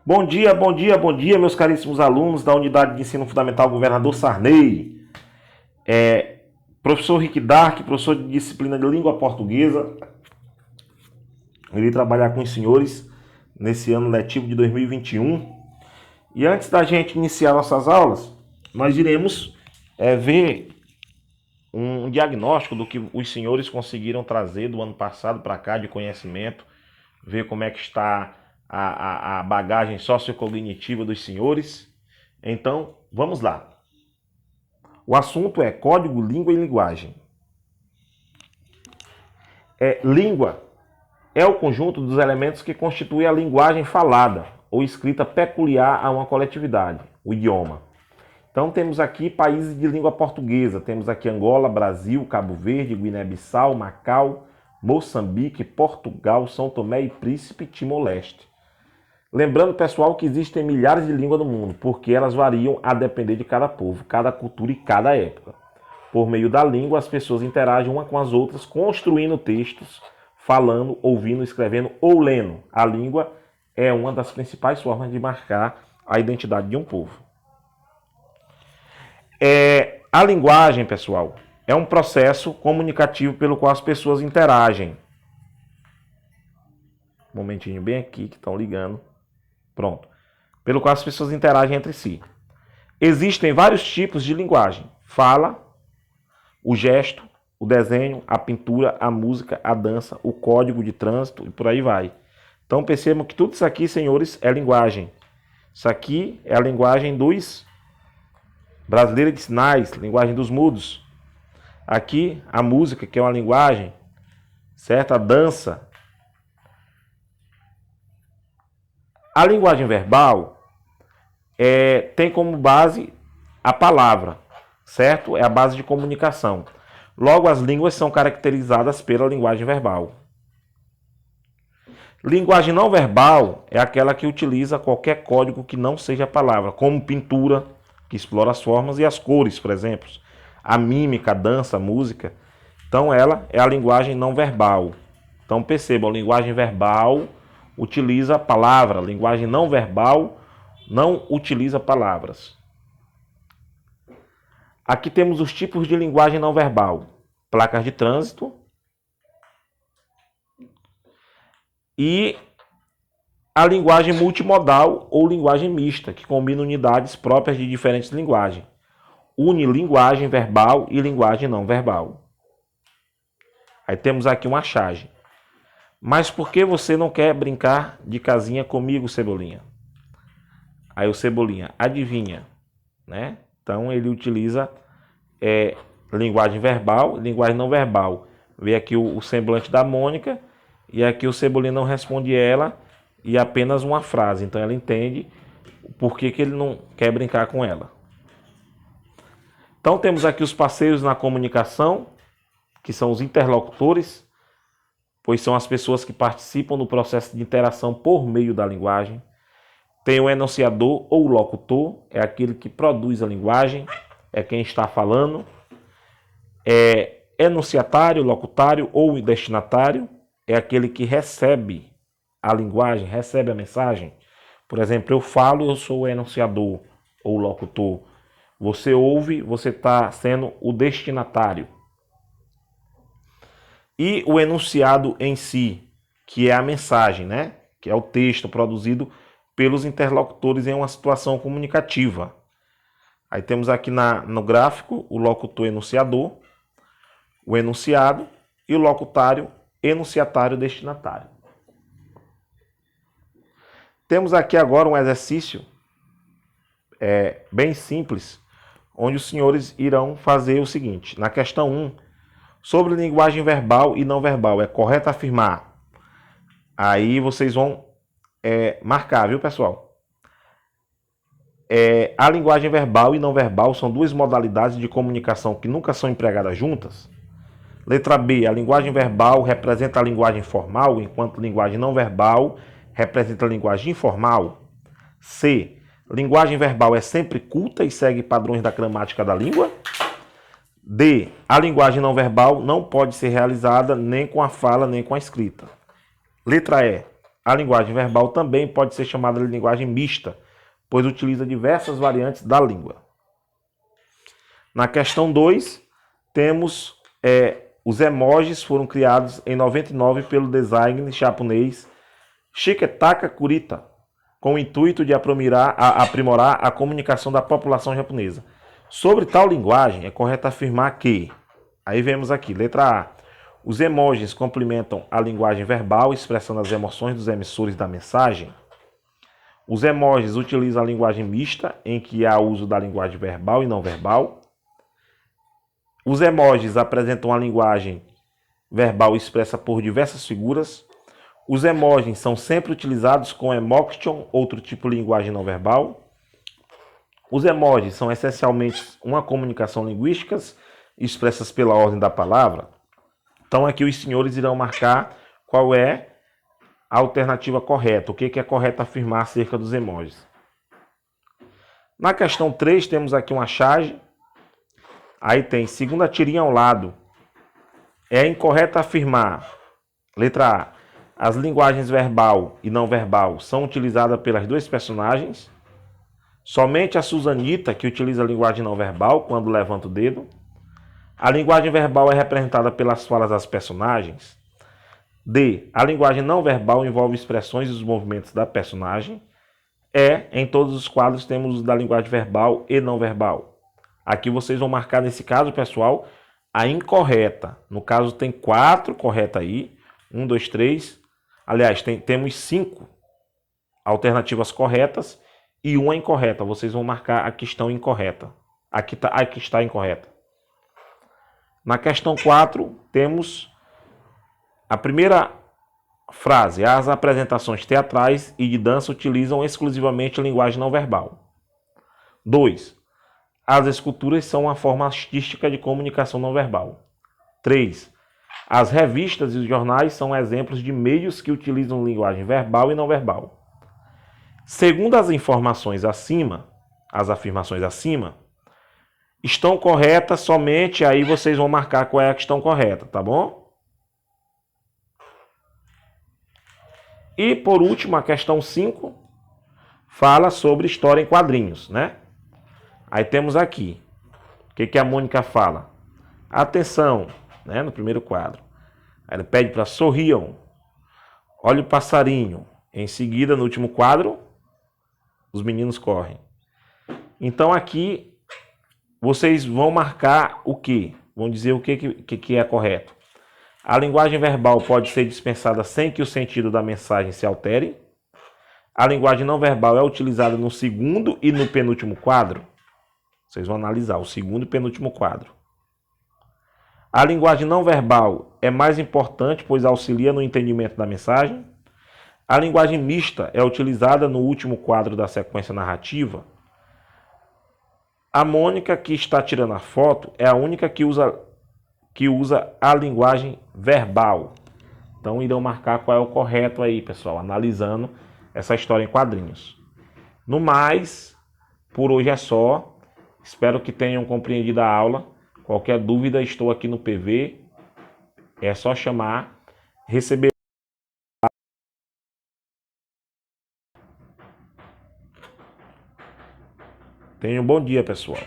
Bom dia, bom dia, bom dia, meus caríssimos alunos da Unidade de Ensino Fundamental Governador Sarney. Professor Rick Dark, professor de disciplina de língua portuguesa. Irei trabalhar com os senhores nesse ano letivo de 2021. E antes da gente iniciar nossas aulas, nós iremos ver um diagnóstico do que os senhores conseguiram trazer do ano passado para cá de conhecimento, ver como é que está a bagagem sociocognitiva dos senhores. Então, vamos lá. O assunto é código, língua e linguagem. Língua é o conjunto dos elementos que constituem a linguagem falada ou escrita peculiar a uma coletividade, o idioma. Então temos aqui países de língua portuguesa, temos aqui Angola, Brasil, Cabo Verde, Guiné-Bissau, Macau, Moçambique, Portugal, São Tomé e Príncipe, Timor-Leste. Lembrando, pessoal, que existem milhares de línguas no mundo, porque elas variam a depender de cada povo, cada cultura e cada época. Por meio da língua, as pessoas interagem umas com as outras, construindo textos, falando, ouvindo, escrevendo ou lendo. A língua é uma das principais formas de marcar a identidade de um povo. A linguagem, pessoal, é um processo comunicativo pelo qual as pessoas interagem. Um momentinho bem aqui que estão ligando. Pronto. Pelo qual as pessoas interagem entre si. Existem vários tipos de linguagem. Fala, o gesto, o desenho, a pintura, a música, a dança, o código de trânsito e por aí vai. Então percebam que tudo isso aqui, senhores, é linguagem. Isso aqui é a linguagem dos brasileiros de sinais, linguagem dos mudos. Aqui a música, que é uma linguagem, certo? A dança. A linguagem verbal tem como base a palavra, certo? É a base de comunicação. Logo, as línguas são caracterizadas pela linguagem verbal. Linguagem não verbal é aquela que utiliza qualquer código que não seja a palavra, como pintura, que explora as formas e as cores, por exemplo. A mímica, a dança, a música. Então, ela é a linguagem não verbal. Então, percebam, a linguagem verbal utiliza a palavra, a linguagem não verbal não utiliza palavras. Aqui temos os tipos de linguagem não verbal. Placas de trânsito e a linguagem multimodal ou linguagem mista, que combina unidades próprias de diferentes linguagens. Une linguagem verbal e linguagem não verbal. Aí temos aqui uma charge. Mas por que você não quer brincar de casinha comigo, Cebolinha? Aí o Cebolinha adivinha, né? Então ele utiliza linguagem verbal e linguagem não verbal. Vê aqui o semblante da Mônica e aqui o Cebolinha não responde ela e apenas uma frase. Então ela entende por que ele não quer brincar com ela. Então temos aqui os parceiros na comunicação, que são os interlocutores, pois são as pessoas que participam do processo de interação por meio da linguagem. Tem o enunciador ou locutor, é aquele que produz a linguagem, é quem está falando. Enunciatário, locutário ou destinatário, é aquele que recebe a linguagem, recebe a mensagem. Por exemplo, eu falo, eu sou o enunciador ou locutor. Você ouve, você está sendo o destinatário. E o enunciado em si, que é a mensagem, né? Que é o texto produzido pelos interlocutores em uma situação comunicativa. Aí temos aqui no gráfico o locutor enunciador, o enunciado e o locutário enunciatário destinatário. Temos aqui agora um exercício bem simples, onde os senhores irão fazer o seguinte. Na questão 1, sobre linguagem verbal e não verbal, é correto afirmar? Aí vocês vão marcar, viu, pessoal? A linguagem verbal e não verbal são duas modalidades de comunicação que nunca são empregadas juntas. Letra B, a linguagem verbal representa a linguagem formal, enquanto a linguagem não verbal representa a linguagem informal. C, linguagem verbal é sempre culta e segue padrões da gramática da língua. D, a linguagem não verbal não pode ser realizada nem com a fala nem com a escrita. Letra E, A linguagem verbal também pode ser chamada de linguagem mista, pois utiliza diversas variantes da língua. Na questão 2, temos os emojis foram criados em 99 pelo designer japonês Shiketaka Kurita, com o intuito de aprimorar a comunicação da população japonesa. Sobre tal linguagem, é correto afirmar que, aí vemos aqui, letra A, os emojis complementam a linguagem verbal, expressando as emoções dos emissores da mensagem. Os emojis utilizam a linguagem mista, em que há uso da linguagem verbal e não verbal. Os emojis apresentam a linguagem verbal expressa por diversas figuras. Os emojis são sempre utilizados com emotion, outro tipo de linguagem não verbal. Os emojis são essencialmente uma comunicação linguística expressas pela ordem da palavra. Então aqui os senhores irão marcar qual é a alternativa correta, o que é correto afirmar acerca dos emojis. Na questão 3 temos aqui uma charge. Aí tem, segunda tirinha ao lado, é incorreto afirmar, letra A, as linguagens verbal e não verbal são utilizadas pelas duas personagens. Somente a Susanita que utiliza a linguagem não verbal quando levanta o dedo. A linguagem verbal é representada pelas falas das personagens. D, a linguagem não verbal envolve expressões e os movimentos da personagem. E, em todos os quadros temos o da linguagem verbal e não verbal. Aqui vocês vão marcar, nesse caso, pessoal, a incorreta. No caso, tem 4 corretas aí. 1, 2, 3. Aliás, temos 5 alternativas corretas e uma incorreta. Vocês vão marcar a questão incorreta. Aqui está incorreta. Na questão 4, temos a primeira frase. As apresentações teatrais e de dança utilizam exclusivamente a linguagem não verbal. 2. As esculturas são uma forma artística de comunicação não verbal. 3. As revistas e os jornais são exemplos de meios que utilizam linguagem verbal e não verbal. Segundo as informações acima, as afirmações acima, estão corretas somente, aí vocês vão marcar qual é a questão correta, tá bom? E por último, a questão 5 fala sobre história em quadrinhos, né? Aí temos aqui, o que a Mônica fala? Atenção, né, no primeiro quadro. Aí ele pede para sorriam, olha o passarinho. Em seguida, no último quadro, os meninos correm. Então aqui, vocês vão marcar o quê? Vão dizer o que é correto. A linguagem verbal pode ser dispensada sem que o sentido da mensagem se altere. A linguagem não verbal é utilizada no segundo e no penúltimo quadro. Vocês vão analisar o segundo e penúltimo quadro. A linguagem não verbal é mais importante, pois auxilia no entendimento da mensagem. A linguagem mista é utilizada no último quadro da sequência narrativa. A Mônica, que está tirando a foto, é a única que usa a linguagem verbal. Então irão marcar qual é o correto aí, pessoal, analisando essa história em quadrinhos. No mais, por hoje é só. Espero que tenham compreendido a aula. Qualquer dúvida, estou aqui no PV. É só chamar, receber. Tenham um bom dia, pessoal.